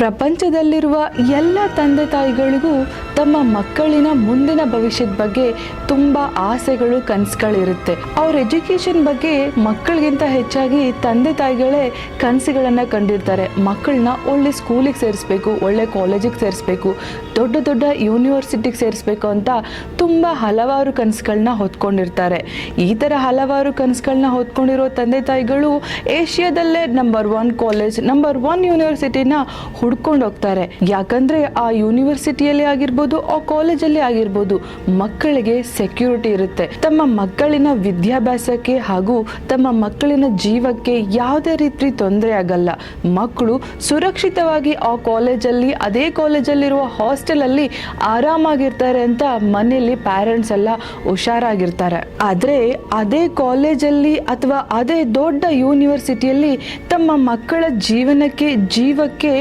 ಪ್ರಪಂಚದಲ್ಲಿರುವ ಎಲ್ಲ ತಂದೆ ತಾಯಿಗಳಿಗೂ ತಮ್ಮ ಮಕ್ಕಳಿನ ಮುಂದಿನ ಭವಿಷ್ಯದ ಬಗ್ಗೆ ತುಂಬ ಆಸೆಗಳು ಕನಸುಗಳಿರುತ್ತೆ. ಅವ್ರ ಎಜುಕೇಷನ್ ಬಗ್ಗೆ ಮಕ್ಕಳಿಗಿಂತ ಹೆಚ್ಚಾಗಿ ತಂದೆ ತಾಯಿಗಳೇ ಕನಸುಗಳನ್ನು ಕಂಡಿರ್ತಾರೆ. ಮಕ್ಕಳನ್ನ ಒಳ್ಳೆ ಸ್ಕೂಲಿಗೆ ಸೇರಿಸ್ಬೇಕು, ಒಳ್ಳೆ ಕಾಲೇಜಿಗೆ ಸೇರಿಸ್ಬೇಕು, ದೊಡ್ಡ ದೊಡ್ಡ ಯೂನಿವರ್ಸಿಟಿಗೆ ಸೇರಿಸ್ಬೇಕು ಅಂತ ತುಂಬ ಹಲವಾರು ಕನಸುಗಳನ್ನ ಹೊತ್ಕೊಂಡಿರ್ತಾರೆ. ಈ ಥರ ಹಲವಾರು ಕನಸುಗಳನ್ನ ಹೊತ್ಕೊಂಡಿರೋ ತಂದೆ ತಾಯಿಗಳು ಏಷ್ಯಾದಲ್ಲೇ ನಂಬರ್ 1 ಕಾಲೇಜ್, ನಂಬರ್ 1 ಯೂನಿವರ್ಸಿಟಿನ ಹುಡ್ಕೊಂಡು ಹೋಗ್ತಾರೆ. ಯಾಕಂದ್ರೆ ಆ ಯೂನಿವರ್ಸಿಟಿಯಲ್ಲಿ ಆಗಿರ್ಬೋದು, ಆ ಕಾಲೇಜಲ್ಲಿ ಆಗಿರ್ಬೋದು, ಮಕ್ಕಳಿಗೆ ಸೆಕ್ಯೂರಿಟಿ ಇರುತ್ತೆ. ತಮ್ಮ ಮಕ್ಕಳಿನ ವಿದ್ಯಾಭ್ಯಾಸಕ್ಕೆ ಹಾಗೂ ತಮ್ಮ ಮಕ್ಕಳಿನ ಜೀವಕ್ಕೆ ಯಾವುದೇ ರೀತಿ ತೊಂದರೆ ಆಗಲ್ಲ. ಮಕ್ಕಳು ಸುರಕ್ಷಿತವಾಗಿ ಆ ಕಾಲೇಜಲ್ಲಿ, ಅದೇ ಕಾಲೇಜಲ್ಲಿರುವ ಹಾಸ್ಟೆಲ್ ಅಲ್ಲಿ ಆರಾಮಾಗಿರ್ತಾರೆ ಅಂತ ಮನೆಯಲ್ಲಿ ಪ್ಯಾರೆಂಟ್ಸ್ ಎಲ್ಲ ಹುಷಾರಾಗಿರ್ತಾರೆ. ಆದ್ರೆ ಅದೇ ಕಾಲೇಜಲ್ಲಿ ಅಥವಾ ಅದೇ ದೊಡ್ಡ ಯೂನಿವರ್ಸಿಟಿಯಲ್ಲಿ ತಮ್ಮ ಮಕ್ಕಳ ಜೀವಕ್ಕೆ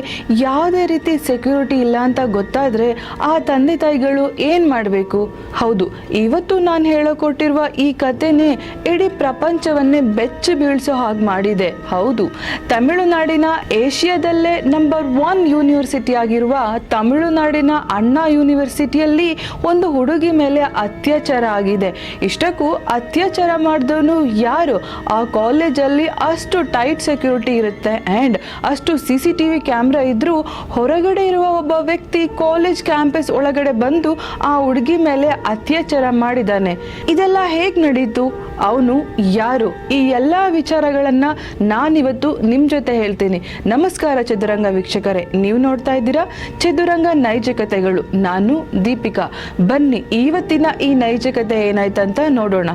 ಯಾವುದೇ ರೀತಿ ಸೆಕ್ಯೂರಿಟಿ ಇಲ್ಲ ಅಂತ ಗೊತ್ತಾದ್ರೆ ಆ ತಂದೆ ತಾಯಿಗಳು ಏನ್ ಮಾಡಬೇಕು? ಹೌದು, ಇವತ್ತು ನಾನು ಹೇಳಿಕೊಟ್ಟಿರುವ ಈ ಕಥೆನೇ ಇಡೀ ಪ್ರಪಂಚವನ್ನೇ ಬೆಚ್ಚಿ ಬೀಳ್ಸೋ ಹಾಗೆ ಮಾಡಿದೆ. ಹೌದು, ತಮಿಳುನಾಡಿನ ಏಷ್ಯಾದಲ್ಲೇ ನಂಬರ್ 1 ಯೂನಿವರ್ಸಿಟಿ ಆಗಿರುವ ತಮಿಳುನಾಡಿನ ಅಣ್ಣಾ ಯೂನಿವರ್ಸಿಟಿಯಲ್ಲಿ ಒಂದು ಹುಡುಗಿ ಮೇಲೆ ಅತ್ಯಾಚಾರ ಆಗಿದೆ. ಇಷ್ಟಕ್ಕೂ ಅತ್ಯಾಚಾರ ಮಾಡಿದವನು ಯಾರು? ಆ ಕಾಲೇಜಲ್ಲಿ ಅಷ್ಟು ಟೈಟ್ ಸೆಕ್ಯೂರಿಟಿ ಇರುತ್ತೆ ಅಂಡ್ ಅಷ್ಟು CCTV ಕ್ಯಾಮ್ರಾ ಇದ್ರೂ ಹೊರಗಡೆ ಇರುವ ಒಬ್ಬ ವ್ಯಕ್ತಿ ಕಾಲೇಜ್ ಕ್ಯಾಂಪಸ್ ಒಳಗಡೆ ಬಂದು ಆ ಹುಡುಗಿ ಮೇಲೆ ಅತ್ಯಾಚಾರ ಮಾಡಿದ್ದಾನೆ. ಇದೆಲ್ಲ ಹೇಗ್ ನಡೀತು? ಅವನು ಯಾರು? ಈ ಎಲ್ಲಾ ವಿಚಾರಗಳನ್ನ ನಾನಿವತ್ತು ನಿಮ್ ಜೊತೆ ಹೇಳ್ತೀನಿ. ನಮಸ್ಕಾರ ಚದುರಂಗ ವೀಕ್ಷಕರೇ, ನೀವು ನೋಡ್ತಾ ಇದ್ದೀರಾ ಚದುರಂಗ ನೈಜ ಕಥೆಗಳು. ನಾನು ದೀಪಿಕಾ. ಬನ್ನಿ ಇವತ್ತಿನ ಈ ನೈಜ ಕಥೆ ಏನಾಯ್ತಂತ ನೋಡೋಣ.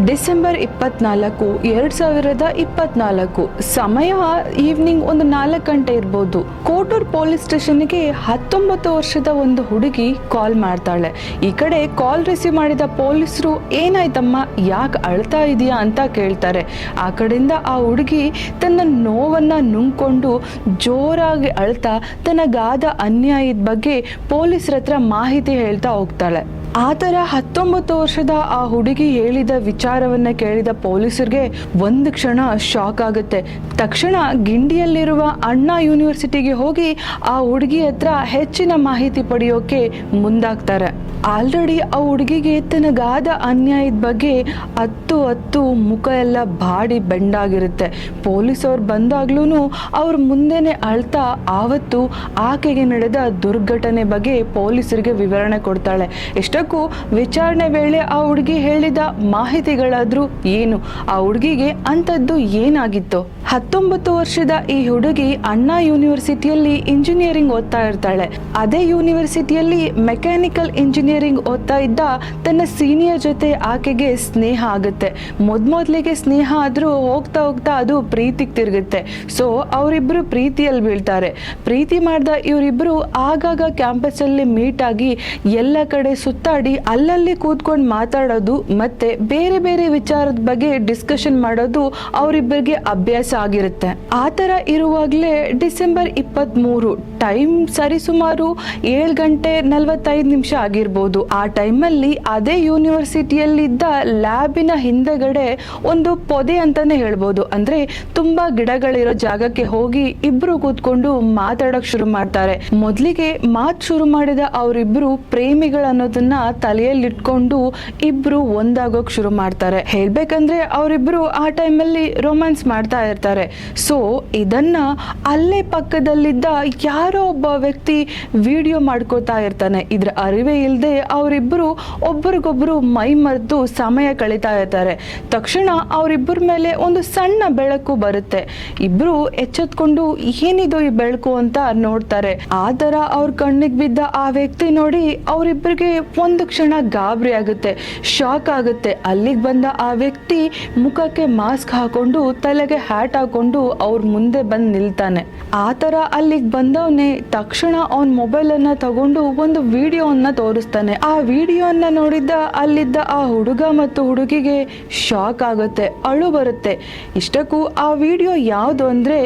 ಡಿಸೆಂಬರ್ 24, 2024 ಸಮಯ ಈವ್ನಿಂಗ್ ಒಂದು 4 ಗಂಟೆ ಇರ್ಬೋದು. ಕೋಟೂರ್ ಪೊಲೀಸ್ ಸ್ಟೇಷನ್ಗೆ 19 ವರ್ಷದ ಒಂದು ಹುಡುಗಿ ಕಾಲ್ ಮಾಡ್ತಾಳೆ. ಈ ಕಡೆ ಕಾಲ್ ರಿಸೀವ್ ಮಾಡಿದ ಪೊಲೀಸರು ಏನಾಯ್ತಮ್ಮ, ಯಾಕೆ ಅಳ್ತಾ ಇದೆಯಾ ಅಂತ ಕೇಳ್ತಾರೆ. ಆ ಕಡೆಯಿಂದ ಆ ಹುಡುಗಿ ತನ್ನ ನೋವನ್ನ ನುಂಗ್ಕೊಂಡು ಜೋರಾಗಿ ಅಳ್ತಾ ತನಗಾದ ಅನ್ಯಾಯದ ಬಗ್ಗೆ ಪೊಲೀಸರ ಹತ್ರ ಮಾಹಿತಿ ಹೇಳ್ತಾ ಹೋಗ್ತಾಳೆ. ಆ ಥರ 19 ವರ್ಷದ ಆ ಹುಡುಗಿ ಹೇಳಿದ ವಿಚಾರವನ್ನ ಕೇಳಿದ ಪೊಲೀಸರಿಗೆ ಒಂದು ಕ್ಷಣ ಶಾಕ್ ಆಗುತ್ತೆ. ತಕ್ಷಣ ಗಿಂಡಿಯಲ್ಲಿರುವ ಅಣ್ಣಾ ಯೂನಿವರ್ಸಿಟಿಗೆ ಹೋಗಿ ಆ ಹುಡುಗಿ ಹತ್ರ ಹೆಚ್ಚಿನ ಮಾಹಿತಿ ಪಡೆಯೋಕೆ ಮುಂದಾಗ್ತಾರೆ. ಆಲ್ರೆಡಿ ಆ ಹುಡುಗಿಗೆ ತನಗಾದ ಅನ್ಯಾಯದ ಬಗ್ಗೆ ಹತ್ತು ಮುಖ ಎಲ್ಲ ಬಾಡಿ ಬೆಂಡಾಗಿರುತ್ತೆ. ಪೊಲೀಸವ್ರು ಬಂದಾಗ್ಲೂ ಅವ್ರ ಮುಂದೆನೆ ಅಳ್ತಾ ಆವತ್ತು ಆಕೆಗೆ ನಡೆದ ದುರ್ಘಟನೆ ಬಗ್ಗೆ ಪೊಲೀಸರಿಗೆ ವಿವರಣೆ ಕೊಡ್ತಾಳೆ. ಎಷ್ಟಕ್ಕೂ ವಿಚಾರಣೆ ವೇಳೆ ಆ ಹುಡುಗಿ ಹೇಳಿದ ಮಾಹಿತಿಗಳಾದ್ರೂ ಏನು? ಆ ಹುಡುಗಿಗೆ ಅಂಥದ್ದು ಏನಾಗಿತ್ತು? 19 ವರ್ಷದ ಈ ಹುಡುಗಿ ಅಣ್ಣಾ ಯೂನಿವರ್ಸಿಟಿಯಲ್ಲಿ ಇಂಜಿನಿಯರಿಂಗ್ ಓದ್ತಾ ಇರ್ತಾಳೆ. ಅದೇ ಯೂನಿವರ್ಸಿಟಿಯಲ್ಲಿ ಮೆಕ್ಯಾನಿಕಲ್ ಇಂಜಿನಿಯರಿಂಗ್ ಓದ್ತಾ ಇದ್ದ ತನ್ನ ಸೀನಿಯರ್ ಜೊತೆ ಆಕೆಗೆ ಸ್ನೇಹ ಆಗುತ್ತೆ. ಮೊದಲಿಗೆ ಸ್ನೇಹ ಆದ್ರೂ ಹೋಗ್ತಾ ಹೋಗ್ತಾ ಅದು ಪ್ರೀತಿಗೆ ತಿರುಗುತ್ತೆ. ಸೊ ಅವರಿಬ್ರು ಪ್ರೀತಿಯಲ್ಲಿ ಬೀಳ್ತಾರೆ. ಪ್ರೀತಿ ಮಾಡಿದ ಇವರಿಬ್ರು ಆಗಾಗ ಕ್ಯಾಂಪಸ್ ಅಲ್ಲಿ ಮೀಟ್ ಆಗಿ ಎಲ್ಲ ಕಡೆ ಸುತ್ತಾಡಿ ಅಲ್ಲಲ್ಲಿ ಕೂತ್ಕೊಂಡು ಮಾತಾಡೋದು ಮತ್ತೆ ಬೇರೆ ಬೇರೆ ವಿಚಾರದ ಬಗ್ಗೆ ಡಿಸ್ಕಷನ್ ಮಾಡೋದು ಅವರಿಬ್ಬರಿಗೆ ಅಭ್ಯಾಸ ಆಗಿರುತ್ತೆ. ಆ ತರ ಇರುವಾಗಲೇ ಡಿಸೆಂಬರ್ 23 ಟೈಮ್ ಸರಿಸುಮಾರು 7:45 ಆಗಿರ್ಬೋದು. ಆ ಟೈಮಲ್ಲಿ ಅದೇ ಯೂನಿವರ್ಸಿಟಿಯಲ್ಲಿದ್ದ ಲ್ಯಾಬಿನ ಹಿಂದೆಗಡೆ ಒಂದು ಪೊದೆ ಅಂತಾನೆ ಹೇಳ್ಬೋದು, ಅಂದ್ರೆ ತುಂಬಾ ಗಿಡಗಳಿರೋ ಜಾಗಕ್ಕೆ ಹೋಗಿ ಇಬ್ರು ಕೂತ್ಕೊಂಡು ಮಾತಾಡಕ್ ಶುರು ಮಾಡ್ತಾರೆ. ಮೊದಲಿಗೆ ಮಾತು ಶುರು ಮಾಡಿದ ಅವರಿಬ್ರು ಪ್ರೇಮಿಗಳನ್ನೋದನ್ನ ತಲೆಯಲ್ಲಿಟ್ಕೊಂಡು ಇಬ್ರು ಒಂದಾಗೋಕ್ ಶುರು ಮಾಡ್ತಾರೆ. ಹೇಳ್ಬೇಕಂದ್ರೆ ಅವರಿಬ್ರು ಆ ಟೈಮಲ್ಲಿ ರೊಮ್ಯಾನ್ಸ್ ಮಾಡ್ತಾ ಇರ್ತಾರೆ. ಸೊ ಇದನ್ನ ಅಲ್ಲೇ ಪಕ್ಕದಲ್ಲಿದ್ದ ಯಾರೋ ಒಬ್ಬ ವ್ಯಕ್ತಿ ವಿಡಿಯೋ ಮಾಡ್ಕೋತಾ ಇರ್ತಾನೆ. ಇದ್ರ ಅರಿವೇ ಇಲ್ಲದೆ ಅವರಿಬ್ರು ಒಬ್ಬರಿಗೊಬ್ರು ಮೈ ಮರೆತು ಸಮಯ ಕಳೀತಾ ಇರ್ತಾರೆ. ತಕ್ಷಣ ಅವರಿಬ್ಬರ ಮೇಲೆ ಒಂದು ಸಣ್ಣ ಬೆಳಕು ಬರುತ್ತೆ. ಇಬ್ರು ಎಚ್ಚೆತ್ಕೊಂಡು ಏನಿದು ಈ ಬೆಳಕು ಅಂತ ನೋಡ್ತಾರೆ. ಆ ತರ ಅವ್ರ ಕಣ್ಣಿಗೆ ಬಿದ್ದ ಆ ವ್ಯಕ್ತಿ ನೋಡಿ ಅವರಿಬ್ಬರಿಗೆ ಒಂದು ಕ್ಷಣ ಗಾಬರಿ ಆಗುತ್ತೆ, ಶಾಕ್ ಆಗುತ್ತೆ. ಅಲ್ಲಿಗೆ ಬಂದ ಆ ವ್ಯಕ್ತಿ ಮುಖಕ್ಕೆ ಮಾಸ್ಕ್ ಹಾಕೊಂಡು ತಲೆಗೆ ಹ್ಯಾಟ್ ಹಾಕೊಂಡು ಅವ್ರ ಮುಂದೆ ಬಂದು ನಿಲ್ತಾನೆ. ಆ ಥರ ಅಲ್ಲಿಗೆ ಬಂದವನೇ ತಕ್ಷಣ ಅವನ ಮೊಬೈಲನ್ನು ತಗೊಂಡು ಒಂದು ವಿಡಿಯೋವನ್ನು ತೋರಿಸ್ತಾನೆ. ಆ ವಿಡಿಯೋನ ನೋಡಿದ್ದ ಅಲ್ಲಿದ್ದ ಆ ಹುಡುಗ ಮತ್ತು ಹುಡುಗಿಗೆ ಶಾಕ್ ಆಗುತ್ತೆ, ಅಳು ಬರುತ್ತೆ. ಇಷ್ಟಕ್ಕೂ ಆ ವಿಡಿಯೋ ಯಾವುದು ಅಂದರೆ,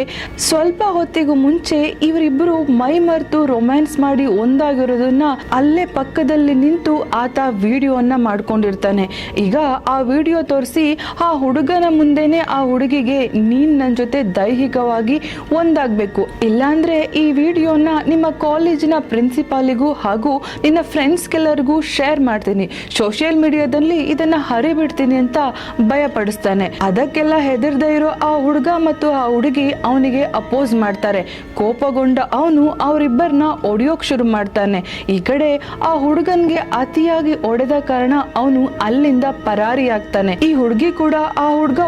ಸ್ವಲ್ಪ ಹೊತ್ತಿಗೂ ಮುಂಚೆ ಇವರಿಬ್ಬರು ಮೈ ಮರೆತು ರೊಮ್ಯಾನ್ಸ್ ಮಾಡಿ ಒಂದಾಗಿರೋದನ್ನ ಅಲ್ಲೇ ಪಕ್ಕದಲ್ಲಿ ನಿಂತು ಆತ ವಿಡಿಯೋನ ಮಾಡ್ಕೊಂಡಿರ್ತಾನೆ. ಈಗ ಆ ವಿಡಿಯೋ ತೋರಿಸಿ ಆ ಹುಡುಗನ ಮುಂದೆನೆ ಆ ಹುಡುಗಿಗೆ ನೀನ್ ನನ್ನ ಜೊತೆ ದೈಹಿಕವಾಗಿ ಒಂದಾಗಬೇಕು, ಇಲ್ಲಾಂದ್ರೆ ಈ ವಿಡಿಯೋನ ನಿಮ್ಮ ಕಾಲೇಜಿನ ಪ್ರಿನ್ಸಿಪಾಲಿಗೂ ಹಾಗೂ ನಿನ್ನ ಫ್ರೆಂಡ್ಸ್ಗೆಲ್ಲರಿಗೂ ಶೇರ್ ಮಾಡ್ತೀನಿ, ಸೋಷಿಯಲ್ ಮೀಡಿಯಾದಲ್ಲಿ ಇದನ್ನ ಹರಿಬಿಡ್ತೀನಿ ಅಂತ ಭಯಪಡಿಸ್ತಾನೆ. ಅದಕ್ಕೆಲ್ಲ ಹೆದರ್ದೇ ಇರೋ ಆ ಹುಡುಗ ಮತ್ತು ಆ ಹುಡುಗಿ ಅವನಿಗೆ ಅಪೋಸ್ ಮಾಡ್ತಾರೆ. ಕೋಪಗೊಂಡ ಅವನು ಅವರಿಬ್ಬರನ್ನ ಒಡೆಯೋಕ್ ಶುರು ಮಾಡ್ತಾನೆ. ಈ ಕಡೆ ಆ ಹುಡುಗನ್ಗೆ ಅತಿಯಾಗಿ ಒಡೆದ ಕಾರಣ ಅವನು ಅಲ್ಲಿಂದ ಪರಾರಿ ಆಗ್ತಾನೆ. ಈ ಹುಡುಗಿ ಕೂಡ ಆ ಹುಡುಗ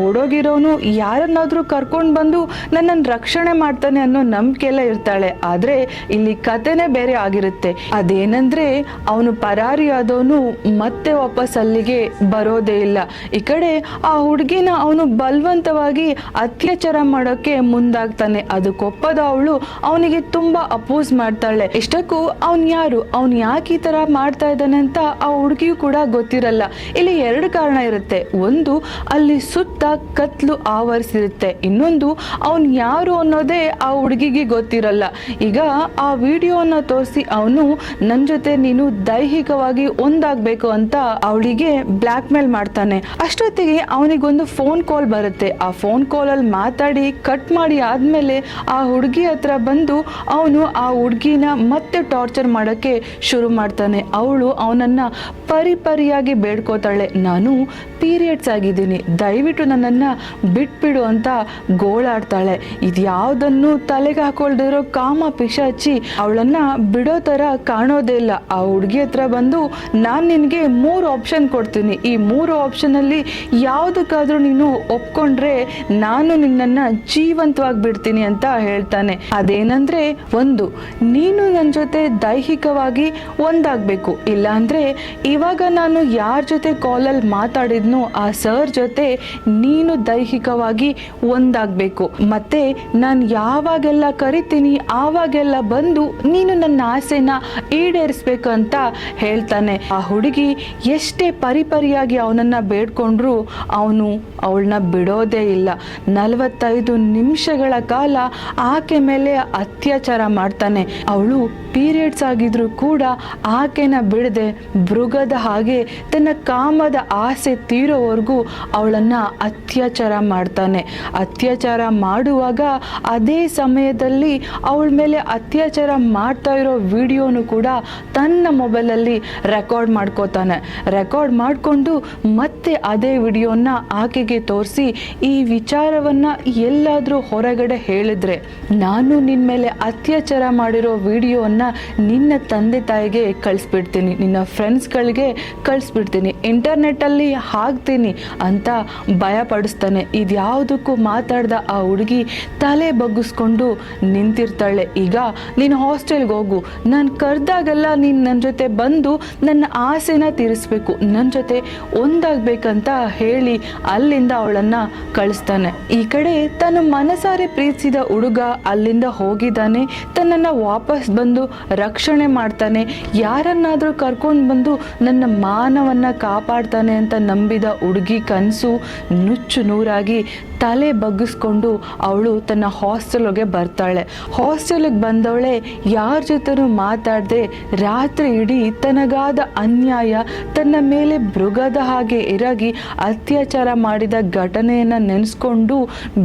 ಓಡೋಗಿರೋನು ಯಾರನ್ನಾದ್ರೂ ಕರ್ಕೊಂಡ್ ಬಂದು ನನ್ನನ್ನು ರಕ್ಷಣೆ ಮಾಡ್ತಾನೆ ಅನ್ನೋ ನಂಬಿಕೆಲ್ಲ ಇರ್ತಾಳೆ. ಆದ್ರೆ ಇಲ್ಲಿ ಕಥೆನೇ ಬೇರೆ ಆಗಿರುತ್ತೆ. ಅದೇನಂದ್ರೆ ಅವನು ಪರಾರಿ ಆದವನು ಮತ್ತೆ ವಾಪಸ್ ಅಲ್ಲಿಗೆ ಬರೋದೇ ಇಲ್ಲ. ಈ ಕಡೆ ಆ ಹುಡುಗಿನ ಅವನು ಬಲವಂತವಾಗಿ ಅತ್ಯಾಚಾರ ಮಾಡೋಕೆ ಮುಂದಾಗ್ತಾನೆ. ಅದಕ್ಕೊಪ್ಪದ ಅವಳು ಅವನಿಗೆ ತುಂಬಾ ಅಪೋಸ್ ಮಾಡ್ತಾಳೆ. ಇಷ್ಟಕ್ಕೂ ಅವನ್ ಯಾಕೆ ಈ ತರ ಮಾಡ್ತಾ ಇದ್ದಾನೆ ಅಂತ ಆ ಹುಡುಗಿಯೂ ಕೂಡ ಗೊತ್ತಿರಲ್ಲ. ಇಲ್ಲಿ ಎರಡು ಕಾರಣ ಇರುತ್ತೆ. ಒಂದು, ಅಲ್ಲಿ ಸುತ್ತ ಕತ್ಲು ಆವರಿಸಿರುತ್ತೆ. ಇನ್ನೊಂದು, ಅವನ್ ಯಾರು ಅನ್ನೋದೇ ಆ ಹುಡುಗಿಗೆ ಗೊತ್ತಿರಲ್ಲ. ಈಗ ಆ ವಿಡಿಯೋನ ತೋರಿಸಿ ಅವನು ನನ್ನ ಜೊತೆ ನೀನು ದೈಹಿಕವಾಗಿ ಒಂದಾಗಬೇಕು ಅಂತ ಅವಳಿಗೆ ಬ್ಲ್ಯಾಕ್ ಮೇಲ್ ಮಾಡ್ತಾನೆ. ಅಷ್ಟೊತ್ತಿಗೆ ಅವನಿಗೊಂದು ಫೋನ್ ಕಾಲ್ ಬರುತ್ತೆ. ಆ ಫೋನ್ ಕಾಲಲ್ಲಿ ಮಾತಾಡಿ ಕಟ್ ಮಾಡಿ ಆದ್ಮೇಲೆ ಆ ಹುಡುಗಿ ಹತ್ರ ಬಂದು ಅವನು ಆ ಹುಡುಗಿನ ಮತ್ತೆ ಟಾರ್ಚರ್ ಮಾಡೋಕ್ಕೆ ಶುರು ಮಾಡ್ತಾನೆ. ಅವಳು ಅವನನ್ನ ಪರಿಪರಿಯಾಗಿ ಬೇಡ್ಕೋತಾಳೆ, ನಾನು ಪೀರಿಯಡ್ಸ್ ಆಗಿದ್ದೀನಿ, ದಯವಿಟ್ಟು ನನ್ನನ್ನು ಬಿಟ್ಬಿಡು ಅಂತ ಗೋಳಾಡ್ತಾಳೆ. ಇದ್ಯಾವುದನ್ನು ತಲೆಗೆ ಹಾಕೊಳ್ದಿರೋ ಕಾಮ ಪಿಶಾಚಿ ಅವಳನ್ನ ಬಿಡೋ ಥರ ಕಾಣೋದೇ ಇಲ್ಲ. ಆ ಹುಡುಗಿ ಹತ್ರ ಬಂದು ನಾನು ನಿನಗೆ 3 ಆಪ್ಷನ್ ಕೊಡ್ತೀನಿ, ಈ 3 ಆಪ್ಷನಲ್ಲಿ ಯಾವುದಕ್ಕಾದ್ರೂ ನೀನು ಒಪ್ಕೊಂಡ್ರೆ ನಾನು ನಿನ್ನನ್ನು ಜೀವಂತವಾಗಿ ಬಿಡ್ತೀನಿ ಅಂತ ಹೇಳ್ತಾನೆ. ಅದೇನಂದ್ರೆ, 1, ನೀನು ನನ್ನ ಜೊತೆ ದೈಹಿಕವಾಗಿ ಒಂದಾಗಬೇಕು, ಇಲ್ಲಾಂದ್ರೆ ಇವಾಗ ನಾನು ಯಾರ ಜೊತೆ ಕಾಲಲ್ಲಿ ಮಾತಾಡಿದ್ನೋ ಆ ಸರ್ ಜೊತೆ ನೀನು ದೈಹಿಕವಾಗಿ ಒಂದಾಗಬೇಕು. ಮತ್ತೆ ನಾನು ಯಾವಾಗೆಲ್ಲ ಕರಿತೀನಿ ಆವಾಗೆಲ್ಲ ಬಂದು ನೀನು ನನ್ನ ಆಸೆನ ಈಡೇರಿಸ್ಬೇಕು ಅಂತ ಹೇಳ್ತಾನೆ. ಆ ಹುಡುಗಿ ಎಷ್ಟೇ ಪರಿಪರಿಯಾಗಿ ಅವನನ್ನ ಬೇಡ್ಕೊಂಡ್ರು ಅವನು ಅವಳನ್ನ ಬಿಡೋದೇ ಇಲ್ಲ. 45 ನಿಮಿಷಗಳ ಕಾಲ ಆಕೆ ಮೇಲೆ ಅತ್ಯಾಚಾರ ಮಾಡ್ತಾನೆ. ಅವಳು ಪೀರಿಯಡ್ಸ್ ಆಗಿದ್ರು ಕೂಡ ಆಕೆನ ಬಿಡದೆ ಮೃಗದ ಹಾಗೆ ತನ್ನ ಕಾಮದ ಆಸೆ ತೀರೋವರೆಗೂ ಅವಳನ್ನ ಅತ್ಯಾಚಾರ ಮಾಡ್ತಾನೆ. ಅತ್ಯಾಚಾರ ಮಾಡುವಾಗ ಅದೇ ಸಮಯದಲ್ಲಿ ಅವಳ ಮೇಲೆ ಅತ್ಯಾಚಾರ ಮಾಡ್ತಾ ಇರೋ ವಿಡಿಯೋನು ಕೂಡ ತನ್ನ ಮೊಬೈಲಲ್ಲಿ ರೆಕಾರ್ಡ್ ಮಾಡ್ಕೋತಾನೆ. ರೆಕಾರ್ಡ್ ಮಾಡಿಕೊಂಡು ಮತ್ತೆ ಅದೇ ವಿಡಿಯೋನ ಆಕೆಗೆ ತೋರಿಸಿ, ಈ ವಿಚಾರವನ್ನ ಎಲ್ಲಾದ್ರೂ ಹೊರಗಡೆ ಹೇಳಿದ್ರೆ ನಾನು ನಿನ್ನ ಮೇಲೆ ಅತ್ಯಾಚಾರ ಮಾಡಿರೋ ವಿಡಿಯೋನ ನಿನ್ನ ತಂದೆ ತಾಯಿಗೆ ಕಳಿಸ್ಬಿಡ್ತೀನಿ, ನಿನ್ನ ಫ್ರೆಂಡ್ಸ್ಗಳಿಗೆ ಕಳಿಸ್ಬಿಡ್ತೀನಿ, ಇಂಟರ್ನೆಟ್ಟಲ್ಲಿ ಹಾಕ್ತೀನಿ ಅಂತ ಭಯಪಡಿಸ್ತಾನೆ. ಇದ್ಯಾವುದಕ್ಕೂ ಮಾತಾಡ್ದ ಆ ಹುಡುಗಿ ತಲೆ ಬಗ್ಗಿಸ್ಕೊಂಡು ನಿಂತಿರ್ತಾಳೆ. ಈಗ ನೀನು ಹಾಸ್ಟೆಲ್ಗೆ ಹೋಗು, ನಾನು ಕರೆದಾಗೆಲ್ಲ ನೀನು ನನ್ನ ಜೊತೆ ಬಂದು ನನ್ನ ಆಸೆನ ತೀರಿಸ್ಬೇಕು, ನನ್ನ ಜೊತೆ ಒಂದಾಗಬೇಕಂತ ಹೇಳಿ ಅಲ್ಲಿಂದ ಅವಳನ್ನು ಕಳಿಸ್ತಾನೆ. ಈ ಕಡೆ ತನ್ನ ಮನಸಾರೆ ಪ್ರೀತಿಸಿದ ಹುಡುಗ ಅಲ್ಲಿಂದ ಹೋಗಿದ್ದಾನೆ. ತನ್ನನ್ನು ವಾಪಸ್ ಬಂದು ರಕ್ಷಣೆ ಮಾಡ್ತಾನೆ. ಯಾರನ್ನಾದರೂ ಕರ್ಕೊಂಡು ಬಂದು ನನ್ನ ಮಾನವನ್ನ ಕಾಪಾಡ್ತಾನೆ ಅಂತ ನಂಬಿದ ಹುಡುಗಿ ಕನಸು ನುಚ್ಚು ನೂರಾಗಿ ತಲೆ ಬಗ್ಗಿಸ್ಕೊಂಡು ಅವಳು ತನ್ನ ಹಾಸ್ಟೆಲ್ಗೆ ಬರ್ತಾಳೆ. ಹಾಸ್ಟೆಲ್ಗೆ ಬಂದವಳೆ ಯಾರ ಜೊತೆನೂ ಮಾತಾಡದೆ ರಾತ್ರಿ ಇಡೀ ತನಗಾದ ಅನ್ಯಾಯ, ತನ್ನ ಮೇಲೆ ಮೃಗದ ಹಾಗೆ ಎರಗಿ ಅತ್ಯಾಚಾರ ಮಾಡಿದ ಘಟನೆಯನ್ನು ನೆನೆಸ್ಕೊಂಡು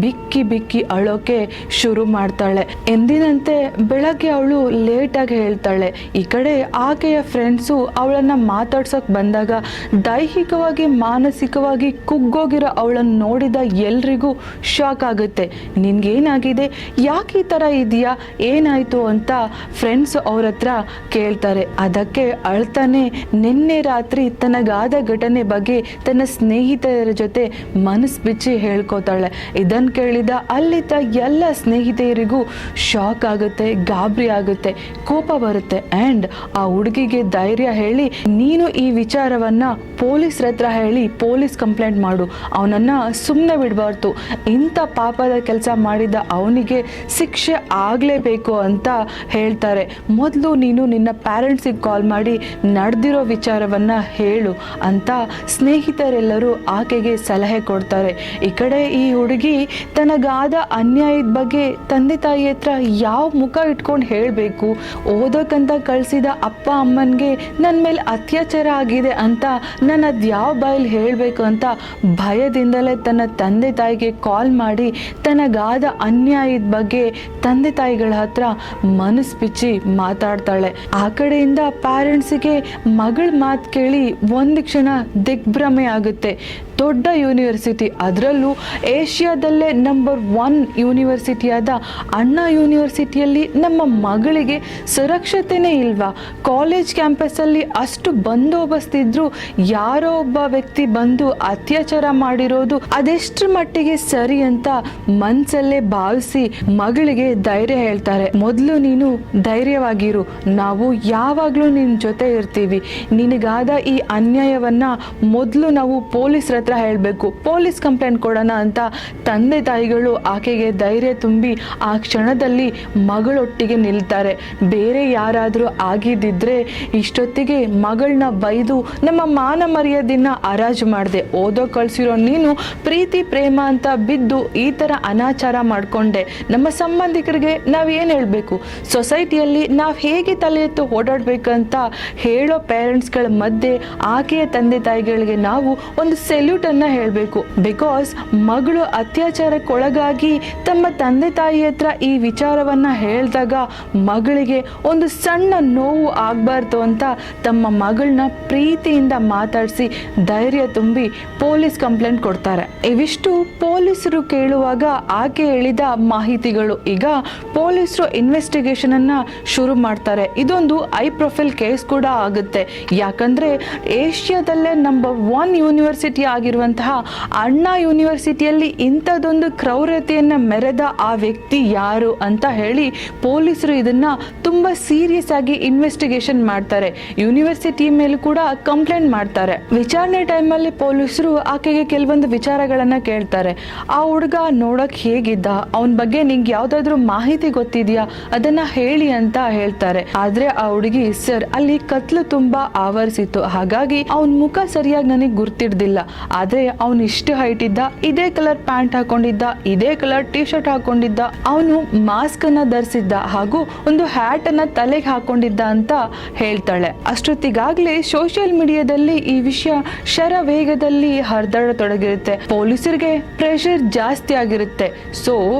ಬಿಕ್ಕಿ ಬಿಕ್ಕಿ ಅಳೋಕೆ ಶುರು ಮಾಡ್ತಾಳೆ. ಎಂದಿನಂತೆ ಬೆಳಗ್ಗೆ ಅವಳು ಲೇಟಾಗಿ ಹೇಳ್ತಾಳೆ. ಈ ಕಡೆ ಆಕೆಯ ಫ್ರೆಂಡ್ಸು ಅವಳನ್ನು ಮಾತಾಡ್ಸೋಕೆ ಬಂದಾಗ ದೈಹಿಕವಾಗಿ ಮಾನಸಿಕವಾಗಿ ಕುಗ್ಗೋಗಿರೋ ಅವಳನ್ನು ನೋಡಿದ ಎಲ್ರಿಗೂ ಶಾಕ್ ಆಗುತ್ತೆ. ನಿನ್ಗೇನಾಗಿದೆ, ಯಾಕೆ ಈ ಥರ ಇದೆಯಾ, ಏನಾಯಿತು ಅಂತ ಫ್ರೆಂಡ್ಸ್ ಅವ್ರ ಹತ್ರ ಕೇಳ್ತಾರೆ. ಅದಕ್ಕೆ ಅಳ್ತಾನೆ ನಿನ್ನೆ ರಾತ್ರಿ ತನಗಾದ ಘಟನೆ ಬಗ್ಗೆ ತನ್ನ ಸ್ನೇಹಿತರ ಜೊತೆ ಮನಸ್ಸು ಬಿಚ್ಚಿ ಹೇಳ್ಕೊತಾಳೆ. ಇದನ್ನು ಕೇಳಿದ ಅಲ್ಲಿದ್ದ ಎಲ್ಲ ಸ್ನೇಹಿತೆಯರಿಗೂ ಶಾಕ್ ಆಗುತ್ತೆ, ಗಾಬರಿ ಆಗುತ್ತೆ, ಕೋಪ ಬರುತ್ತೆ. ಆ್ಯಂಡ್ ಆ ಹುಡುಗಿಗೆ ಧೈರ್ಯ ಹೇಳಿ, ನೀನು ಈ ವಿಚಾರವನ್ನ ಪೊಲೀಸ್ರ ಹತ್ರ ಹೇಳಿ ಪೊಲೀಸ್ ಕಂಪ್ಲೇಂಟ್ ಮಾಡು, ಅವನನ್ನ ಸುಮ್ಮನೆ ಬಿಡಬಾರ್ದು, ಇಂಥ ಪಾಪದ ಕೆಲಸ ಮಾಡಿದ ಅವನಿಗೆ ಶಿಕ್ಷೆ ಆಗಲೇಬೇಕು ಅಂತ ಹೇಳ್ತಾರೆ. ಮೊದಲು ನೀನು ನಿನ್ನ ಪ್ಯಾರೆಂಟ್ಸಿಗೆ ಕಾಲ್ ಮಾಡಿ ನಡೆದಿರೋ ವಿಚಾರವನ್ನ ಹೇಳು ಅಂತ ಸ್ನೇಹಿತರೆಲ್ಲರೂ ಆಕೆಗೆ ಸಲಹೆ ಕೊಡ್ತಾರೆ. ಈ ಕಡೆ ಈ ಹುಡುಗಿ ತನಗಾದ ಅನ್ಯಾಯದ ಬಗ್ಗೆ ತಂದೆ ತಾಯಿ ಹತ್ರ ಯಾವ ಮುಖ ಇಟ್ಕೊಂಡು ಹೇಳಬೇಕು, ಓದೋಕ್ಕಂತ ಕಳಿಸಿದ ಅಪ್ಪ ಅಮ್ಮನಿಗೆ ನನ್ನ ಮೇಲೆ ಅತ್ಯಾಚಾರ ಆಗಿದೆ ಅಂತ ನಾನು ಅದು ಯಾವ ಬಾಯಲ್ಲಿ ಹೇಳಬೇಕು ಅಂತ ಭಯದಿಂದಲೇ ತನ್ನ ತಂದೆ ತಾಯಿಗೆ ಕಾಲ್ ಮಾಡಿ ತನಗಾದ ಅನ್ಯಾಯದ ಬಗ್ಗೆ ತಂದೆ ತಾಯಿಗಳ ಹತ್ರ ಮನಸ್ಸು ಬಿಚ್ಚಿ ಮಾತಾಡ್ತಾಳೆ. ಆ ಕಡೆಯಿಂದ ಪ್ಯಾರೆಂಟ್ಸಿಗೆ ಮಗಳ ಮಾತು ಕೇಳಿ ಒಂದು ಕ್ಷಣ ದಿಗ್ಭ್ರಮೆ ಆಗುತ್ತೆ. ದೊಡ್ಡ ಯೂನಿವರ್ಸಿಟಿ, ಅದರಲ್ಲೂ ಏಷ್ಯಾದಲ್ಲೇ ನಂಬರ್ 1 ಯೂನಿವರ್ಸಿಟಿಯಾದ ಅಣ್ಣಾ ಯೂನಿವರ್ಸಿಟಿಯಲ್ಲಿ ನಮ್ಮ ಮಗಳಿಗೆ ಸುರಕ್ಷತೆನೇ ಇಲ್ವಾ? ಕಾಲೇಜ್ ಕ್ಯಾಂಪಸ್ಸಲ್ಲಿ ಅಷ್ಟು ಬಂದೋಬಸ್ತ್ ಇದ್ರೂ ಯಾರೋ ಒಬ್ಬ ವ್ಯಕ್ತಿ ಬಂದು ಅತ್ಯಾಚಾರ ಮಾಡಿರೋದು ಅದೆಷ್ಟರ ಮಟ್ಟಿಗೆ ಸರಿ ಅಂತ ಮನಸ್ಸಲ್ಲೇ ಭಾವಿಸಿ ಮಗಳಿಗೆ ಧೈರ್ಯ ಹೇಳ್ತಾರೆ. ಮೊದಲು ನೀನು ಧೈರ್ಯವಾಗಿರು, ನಾವು ಯಾವಾಗಲೂ ನಿನ್ನ ಜೊತೆ ಇರ್ತೀವಿ, ನಿನಗಾದ ಈ ಅನ್ಯಾಯವನ್ನ ಮೊದಲು ನಾವು ಪೊಲೀಸ್ರ ಹತ್ರ ಹೇಳಬೇಕು, ಪೊಲೀಸ್ ಕಂಪ್ಲೇಂಟ್ ಕೊಡೋಣ ಅಂತ ತಂದೆ ತಾಯಿಗಳು ಆಕೆಗೆ ಧೈರ್ಯ ತುಂಬಿ ಆ ಕ್ಷಣದಲ್ಲಿ ಮಗಳೊಟ್ಟಿಗೆ ನಿಲ್ತಾರೆ. ಬೇರೆ ಯಾರಾದರೂ ಆಗಿದ್ದಿದ್ರೆ ಇಷ್ಟೊತ್ತಿಗೆ ಮಗಳನ್ನ ಬೈದು ನಮ್ಮ ಮಾನ ಮರ್ಯಾದೆನ ಹರಾಜು ಮಾಡಿದೆ, ಓದೋ ಕಳಿಸಿರೋ ನೀನು ಪ್ರೀತಿ ಪ್ರೇಮ ಅಂತ ಬಿದ್ದು ಈ ಥರ ಅನಾಚಾರ ಮಾಡಿಕೊಂಡೆ, ನಮ್ಮ ಸಂಬಂಧಿಕರಿಗೆ ನಾವೇನು ಹೇಳಬೇಕು, ಸೊಸೈಟಿಯಲ್ಲಿ ನಾವು ಹೇಗೆ ತಲೆ ಎತ್ತು ಓಡಾಡಬೇಕಂತ ಹೇಳೋ ಪೇರೆಂಟ್ಸ್ಗಳ ಮಧ್ಯೆ ಆಕೆಯ ತಂದೆ ತಾಯಿಗಳಿಗೆ ನಾವು ಒಂದು ಸೆಲ್ಯೂಟನ್ನು ಹೇಳಬೇಕು. ಬಿಕಾಸ್ ಮಗಳು ಅತ್ಯಾಚಾರಕ್ಕೊಳಗಾಗಿ ತಮ್ಮ ತಂದೆ ತಾಯಿ ಹತ್ರ ಈ ವಿಚಾರವನ್ನು ಹೇಳಿದಾಗ ಮಗಳಿಗೆ ಒಂದು ಸಣ್ಣ ನೋವು ಆಗಬಾರ್ದು ಅಂತ ತಮ್ಮ ಮಗಳನ್ನ ಪ್ರೀತಿಯಿಂದ ಮಾತಾಡಿಸಿ ಧೈರ್ಯ ತುಂಬಿ ಪೊಲೀಸ್ ಕಂಪ್ಲೇಂಟ್ ಕೊಡ್ತಾರೆ. ಇವಿಷ್ಟು ಪೊಲೀಸರು ಕೇಳುವಾಗ ಆಕೆ ಹೇಳಿದ ಮಾಹಿತಿಗಳು. ಈಗ ಪೊಲೀಸರು ಇನ್ವೆಸ್ಟಿಗೇಷನ್ ಅನ್ನ ಶುರು ಮಾಡ್ತಾರೆ. ಇದೊಂದು ಐ ಪ್ರೊಫೈಲ್ ಕೇಸ್ ಕೂಡ ಆಗುತ್ತೆ. ಯಾಕಂದ್ರೆ ಏಷ್ಯಾದಲ್ಲೇ ನಂಬರ್ 1 ಯೂನಿವರ್ಸಿಟಿ ಆಗಿರುವಂತಹ ಅಣ್ಣಾ ಯೂನಿವರ್ಸಿಟಿಯಲ್ಲಿ ಇಂಥದ್ದೊಂದು ಕ್ರೌರ್ಯತೆಯನ್ನ ಮೆರೆದ ಆ ವ್ಯಕ್ತಿ ಯಾರು ಅಂತ ಹೇಳಿ ಪೊಲೀಸರು ಇದನ್ನ ತುಂಬಾ ಸೀರಿಯಸ್ ಆಗಿ ಇನ್ವೆಸ್ಟಿಗೇಷನ್ ಮಾಡ್ತಾರೆ. ಯೂನಿವರ್ಸಿಟಿ ಮೇಲೂ ಕೂಡ ಕಂಪ್ಲೇಂಟ್ ಮಾಡ್ತಾರೆ. ವಿಚಾರಣೆ ಟೈಮಲ್ಲಿ ಪೊಲೀಸರು ಆಕೆಗೆ ಕೆಲವೊಂದು ವಿಚಾರಗಳನ್ನ ಕೇಳ್ತಾರೆ. ಆ ಹುಡುಗ ನೋಡಕ್ ಹೇಗಿದ್ದ, ಅವನ ಬಗ್ಗೆ ನಿಂಗೆ ಯಾವ್ದಾದ್ರು ಮಾಹಿತಿ ಗೊತ್ತಿದ್ಯಾ, ಅದನ್ನ ಹೇಳಿ ಅಂತ ಹೇಳ್ತಾರೆ. ಆದ್ರೆ ಆ ಹುಡುಗಿ, ಸರ್ ಅಲ್ಲಿ ಕತ್ಲು ತುಂಬಾ ಆವರಿಸಿತ್ತು, ಹಾಗಾಗಿ ಅವನ ಮುಖ ಸರಿಯಾಗಿ ನನಗೆ ಗುರ್ತಿಡ್ದಿಲ್ಲ, ಆದ್ರೆ ಅವನು ಇಷ್ಟು ಹೈಟ್ ಇದ್ದ, ಇದೇ ಕಲರ್ ಪ್ಯಾಂಟ್ ಹಾಕೊಂಡಿದ್ದ, ಇದೇ ಕಲರ್ ಟಿ ಶರ್ಟ್ ಹಾಕೊಂಡಿದ್ದ, ಅವನು ಮಾಸ್ಕ್ ಅನ್ನ ಧರಿಸಿದ್ದ ಹಾಗೂ ಒಂದು ಹ್ಯಾಟ್ ಅನ್ನ ತಲೆಗೆ ಹಾಕೊಂಡಿದ್ದ ಅಂತ ಹೇಳ್ತಾಳೆ. ಅಷ್ಟೊತ್ತಿಗಾಗ್ಲೇ ಸೋಷಿಯಲ್ ಮೀಡಿಯಾದಲ್ಲಿ ಈ ವಿಷಯ ಶರವೇಗದಲ್ಲಿ ಹರಿದಾಡತೊಡಗಿರುತ್ತೆ. ಪೊಲೀಸರಿಗೆ ಪ್ರೆಷರ್ ಜಾಸ್ತಿ ಆಗಿರುತ್ತೆ. ಸೊ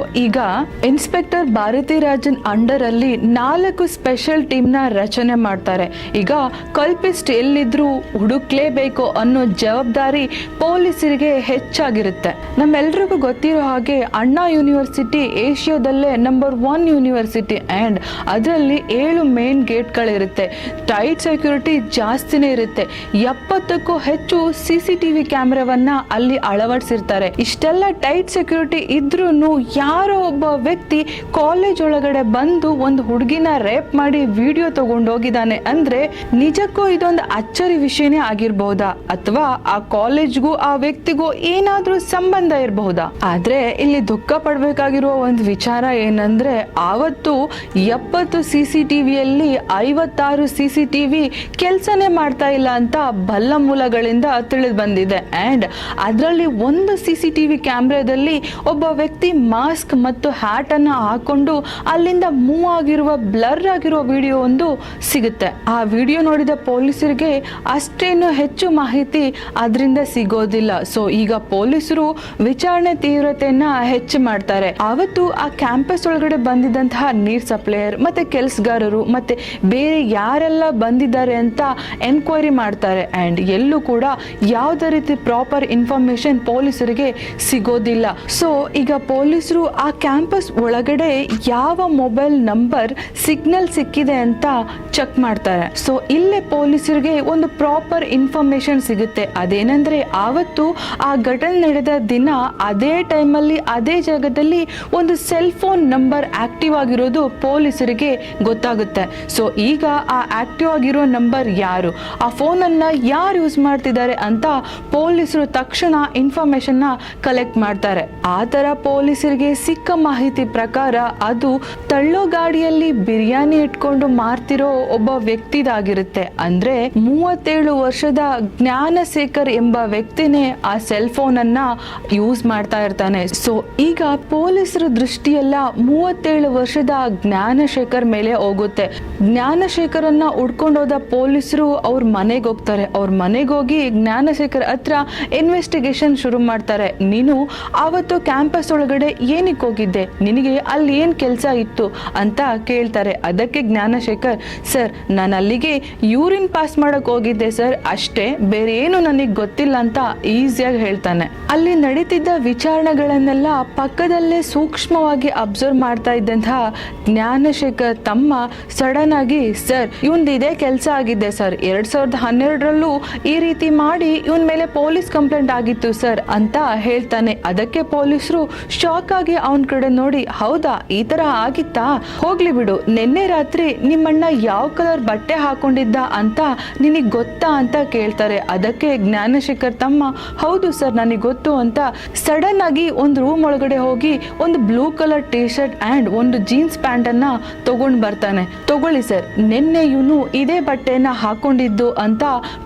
ಈಗ ಇನ್ಸ್ಪೆಕ್ಟರ್ ಭಾರತಿ ರಾಜನ್ ಅಂಡರ್ ಅಲ್ಲಿ 4 ಸ್ಪೆಷಲ್ ಟೀಮ್ ನ ರಚನೆ ಮಾಡ್ತಾರೆ. ಈಗ ಕಲ್ಪಿಸ್ಟ್ ಎಲ್ಲಿದ್ರು ಹುಡುಕ್ಲೇಬೇಕು ಅನ್ನೋ ಜವಾಬ್ದಾರಿ ಪೊಲೀಸರಿಗೆ ಹೆಚ್ಚಾಗಿರುತ್ತೆ. ನಮ್ಮೆಲ್ರಿಗೂ ಗೊತ್ತಿರೋ ಹಾಗೆ ಅಣ್ಣಾ ಯೂನಿವರ್ಸಿಟಿ ಏಷ್ಯಾದಲ್ಲೇ ನಂಬರ್ 1 ಯೂನಿವರ್ಸಿಟಿ ಅಂಡ್ ಅದರಲ್ಲಿ 7 ಮೇನ್ ಗೇಟ್ಗಳಿರುತ್ತೆ. ಟೈಟ್ ಸೆಕ್ಯೂರಿಟಿ ಜಾಸ್ತಿನೇ ಇರುತ್ತೆ. 70ಕ್ಕೂ ಹೆಚ್ಚು CCTV ಕ್ಯಾಮೆರಾವನ್ನ ಅಲ್ಲಿ ಅಳವಡಿಸಿರ್ತಾರೆ. ಇಷ್ಟೆಲ್ಲ ಟೈಟ್ ಸೆಕ್ಯೂರಿಟಿ ಇದ್ರೂ ಯಾರೋ ಒಬ್ಬ ವ್ಯಕ್ತಿ ಕಾಲೇಜ್ ಒಳಗಡೆ ಬಂದು ಒಂದು ಹುಡುಗಿನ ರೇಪ್ ಮಾಡಿ ವಿಡಿಯೋ ತಗೊಂಡು ಹೋಗಿದ್ದಾನೆ ಅಂದ್ರೆ ನಿಜಕ್ಕೂ ಇದೊಂದು ಅಚ್ಚರಿ ವಿಷಯನೇ ಆಗಿರಬಹುದಾ, ಅಥವಾ ಆ ಕಾಲೇಜ್ಗೂ ಆ ವ್ಯಕ್ತಿಗೂ ಏನಾದ್ರೂ ಸಂಬಂಧ ಇರಬಹುದಾ? ಆದ್ರೆ ಇಲ್ಲಿ ದುಃಖ ಪಡ್ಬೇಕಾಗಿರುವ ಒಂದು ವಿಚಾರ ಏನಂದ್ರೆ ಆವತ್ತು 70 CCTVಯಲ್ಲಿ 56 CCTV ಕೆಲಸನೇ ಮಾಡ್ತಾ ಇಲ್ಲ ಅಂತ ಬಲ್ಲ ಮೂಲಗಳಿಂದ ತಿಳಿದು ಬಂದಿದೆ. ಅಂಡ್ ಅದರಲ್ಲಿ ಒಂದು CCTV ಕ್ಯಾಮ್ರಾದಲ್ಲಿ ಒಬ್ಬ ವ್ಯಕ್ತಿ ಮಾಸ್ಕ್ ಮತ್ತು ಹ್ಯಾಟ್ ಅನ್ನ ಹಾಕೊಂಡು ಅಲ್ಲಿಂದ ಮೂವ್ ಆಗಿರುವ ಬ್ಲರ್ ಆಗಿರುವ ವಿಡಿಯೋ ಒಂದು ಸಿಗುತ್ತೆ. ಆ ವಿಡಿಯೋ ನೋಡಿದ ಪೊಲೀಸರಿಗೆ ಅಷ್ಟೇನು ಹೆಚ್ಚು ಮಾಹಿತಿ ಅದರಿಂದ ಸಿಗೋದಿಲ್ಲ. ಸೊ ಈಗ ಪೊಲೀಸರು ವಿಚಾರಣೆ ತೀವ್ರತೆಯನ್ನ ಹೆಚ್ಚು ಮಾಡ್ತಾರೆ. ಅವತ್ತು ಆ ಕ್ಯಾಂಪಸ್ ಒಳಗಡೆ ಬಂದಿದ್ದಂತಹ ನೀರ್ ಸಪ್ಲೈಯರ್ ಮತ್ತೆ ಕೆಲಸಗಾರರು ಮತ್ತೆ ಬೇರೆ ಯಾರೆಲ್ಲ ಬಂದಿದ್ದಾರೆ ಅಂತ ಎನ್ಕ್ವೈರಿ ಮಾಡ್ತಾರೆ. ಅಂಡ್ ಎಲ್ಲೂ ಕೂಡ ಯಾವುದೇ ರೀತಿ ಪ್ರಾಪರ್ ಇನ್ಫಾರ್ಮೇಶನ್ ಪೊಲೀಸರಿಗೆ ಸಿಗೋದಿಲ್ಲ. ಸೊ ಈಗ ಪೊಲೀಸರು ಆ ಕ್ಯಾಂಪಸ್ ಒಳಗಡೆ ಯಾವ ಮೊಬೈಲ್ ನಂಬರ್ ಸಿಗ್ನಲ್ ಸಿಕ್ಕಿದೆ ಅಂತ ಚೆಕ್ ಮಾಡ್ತಾರೆ. ಸೊ ಇಲ್ಲೇ ಪೊಲೀಸರಿಗೆ ಒಂದು ಪ್ರಾಪರ್ ಇನ್ಫಾರ್ಮೇಶನ್ ಸಿಗುತ್ತೆ. ಅದೇನಂದ್ರೆ ಆ ಆವತ್ತು ಆ ಘಟನೆ ನಡೆದ ದಿನ ಅದೇ ಟೈಮಲ್ಲಿ ಅದೇ ಜಾಗದಲ್ಲಿ ಒಂದು ಸೆಲ್ ಫೋನ್ ನಂಬರ್ ಆಕ್ಟಿವ್ ಆಗಿರೋದು ಪೊಲೀಸರಿಗೆ ಗೊತ್ತಾಗುತ್ತೆ. ಸೊ ಈಗ ಆ ಆಕ್ಟಿವ್ ಆಗಿರೋ ನಂಬರ್ ಯಾರು, ಆ ಫೋನನ್ನು ಯಾರು ಯೂಸ್ ಮಾಡ್ತಿದ್ದಾರೆ ಅಂತ ಪೊಲೀಸರು ತಕ್ಷಣ ಇನ್ಫಾರ್ಮೇಶನ್ನ ಕಲೆಕ್ಟ್ ಮಾಡ್ತಾರೆ. ಆ ಥರ ಪೊಲೀಸರಿಗೆ ಸಿಕ್ಕ ಮಾಹಿತಿ ಪ್ರಕಾರ ಅದು ತಳ್ಳೋ ಗಾಡಿಯಲ್ಲಿ ಬಿರಿಯಾನಿ ಇಟ್ಕೊಂಡು ಮಾರ್ತಿರೋ ಒಬ್ಬ ವ್ಯಕ್ತಿದಾಗಿರುತ್ತೆ. ಅಂದ್ರೆ 37 ವರ್ಷದ ಜ್ಞಾನಶೇಖರ್ ಎಂಬ ವ್ಯಕ್ತಿನೇ ಆ ಸೆಲ್ ಫೋನ್ ಅನ್ನ ಯೂಸ್ ಮಾಡ್ತಾ ಇರ್ತಾನೆ. ಸೊ ಈಗ ಪೊಲೀಸರ ದೃಷ್ಟಿಯೆಲ್ಲ 37 ವರ್ಷದ ಜ್ಞಾನಶೇಖರ್ ಮೇಲೆ ಹೋಗುತ್ತೆ. ಜ್ಞಾನಶೇಖರನ್ನ ಹುಡ್ಕೊಂಡೋದ ಪೊಲೀಸರು ಅವ್ರ ಮನೆಗೆ ಹೋಗ್ತಾರೆ. ಅವ್ರ ಮನೆಗೆ ಹೋಗಿ ಜ್ಞಾನಶೇಖರ್ ಹತ್ರ ಇನ್ವೆಸ್ಟಿಗೇಷನ್ ಶುರು ಮಾಡ್ತಾರೆ. ನೀನು ಆವತ್ತು ಕ್ಯಾಂಪಸ್ ಒಳಗಡೆ ಏನಕ್ಕೆ ಹೋಗಿದ್ದೆ, ನಿನಗೆ ಅಲ್ಲಿ ಏನ್ ಕೆಲಸ ಇತ್ತು ಅಂತ ಕೇಳ್ತಾರೆ. ಅದಕ್ಕೆ ಜ್ಞಾನಶೇಖರ್, ಸರ್ ನಾನು ಅಲ್ಲಿಗೆ ಯೂರಿನ್ ಪಾಸ್ ಮಾಡಕ್ ಹೋಗಿದ್ದೆ ಸರ್, ಅಷ್ಟೇ, ಬೇರೆ ಏನು ನನಗೆ ಗೊತ್ತಿಲ್ಲ ಅಂತ ಈಸಿಯಾಗಿ ಹೇಳ್ತಾನೆ. ಅಲ್ಲಿ ನಡೀತಿದ್ದ ವಿಚಾರಣೆಗಳನ್ನೆಲ್ಲ ಪಕ್ಕದಲ್ಲೇ ಸೂಕ್ಷ್ಮವಾಗಿ ಅಬ್ಸರ್ವ್ ಮಾಡ್ತಾ ಇದ್ದಂತಹ ಜ್ಞಾನಶೇಖರ್ ತಮ್ಮ ಸಡನ್ ಆಗಿ, ಸರ್ ಇವಂದು ಇದೇ ಕೆಲಸ ಆಗಿದೆ ಸರ್, 2012ರಲ್ಲೂ ಈ ರೀತಿ ಮಾಡಿ ಇವನ್ ಮೇಲೆ ಪೊಲೀಸ್ ಕಂಪ್ಲೇಂಟ್ ಆಗಿತ್ತು ಸರ್ ಅಂತ ಹೇಳ್ತಾನೆ. ಅದಕ್ಕೆ ಪೊಲೀಸರು ಶಾಕ್ ಆಗಿ ಅವನ ಕಡೆ ನೋಡಿ, ಹೌದಾ ಈ ತರ ಆಗಿತ್ತಾ, ಹೋಗ್ಲಿ ಬಿಡು, ನಿನ್ನೆ ರಾತ್ರಿ ನಿಮ್ಮಣ್ಣ ಯಾವ ಕಲರ್ ಬಟ್ಟೆ ಹಾಕೊಂಡಿದ್ದ ಅಂತ ನಿನಗೆ ಗೊತ್ತಾ ಅಂತ ಕೇಳ್ತಾರೆ. ಅದಕ್ಕೆ ಜ್ಞಾನಶೇಖರ್ ತಮ್ಮ, ಹೌದು ಸರ್ ನನಗೆ ಗೊತ್ತು ಅಂತ ಸಡನ್ ಆಗಿ ಒಂದು ರೂಮ್ ಒಳಗಡೆ ಹೋಗಿ ಒಂದು blue colour T shirt and ಒಂದು ಜೀನ್ಸ್ ಪ್ಯಾಂಟ್ ಅನ್ನ ತಗೊಂಡ್ ಬರ್ತಾನೆ. ತಗೊಳ್ಳಿ ಸರ್, ನಿನ್ನೆ ಇವನು ಇದೇ ಬಟ್ಟೆಯನ್ನ ಹಾಕೊಂಡಿದ್ದು ಅಂತ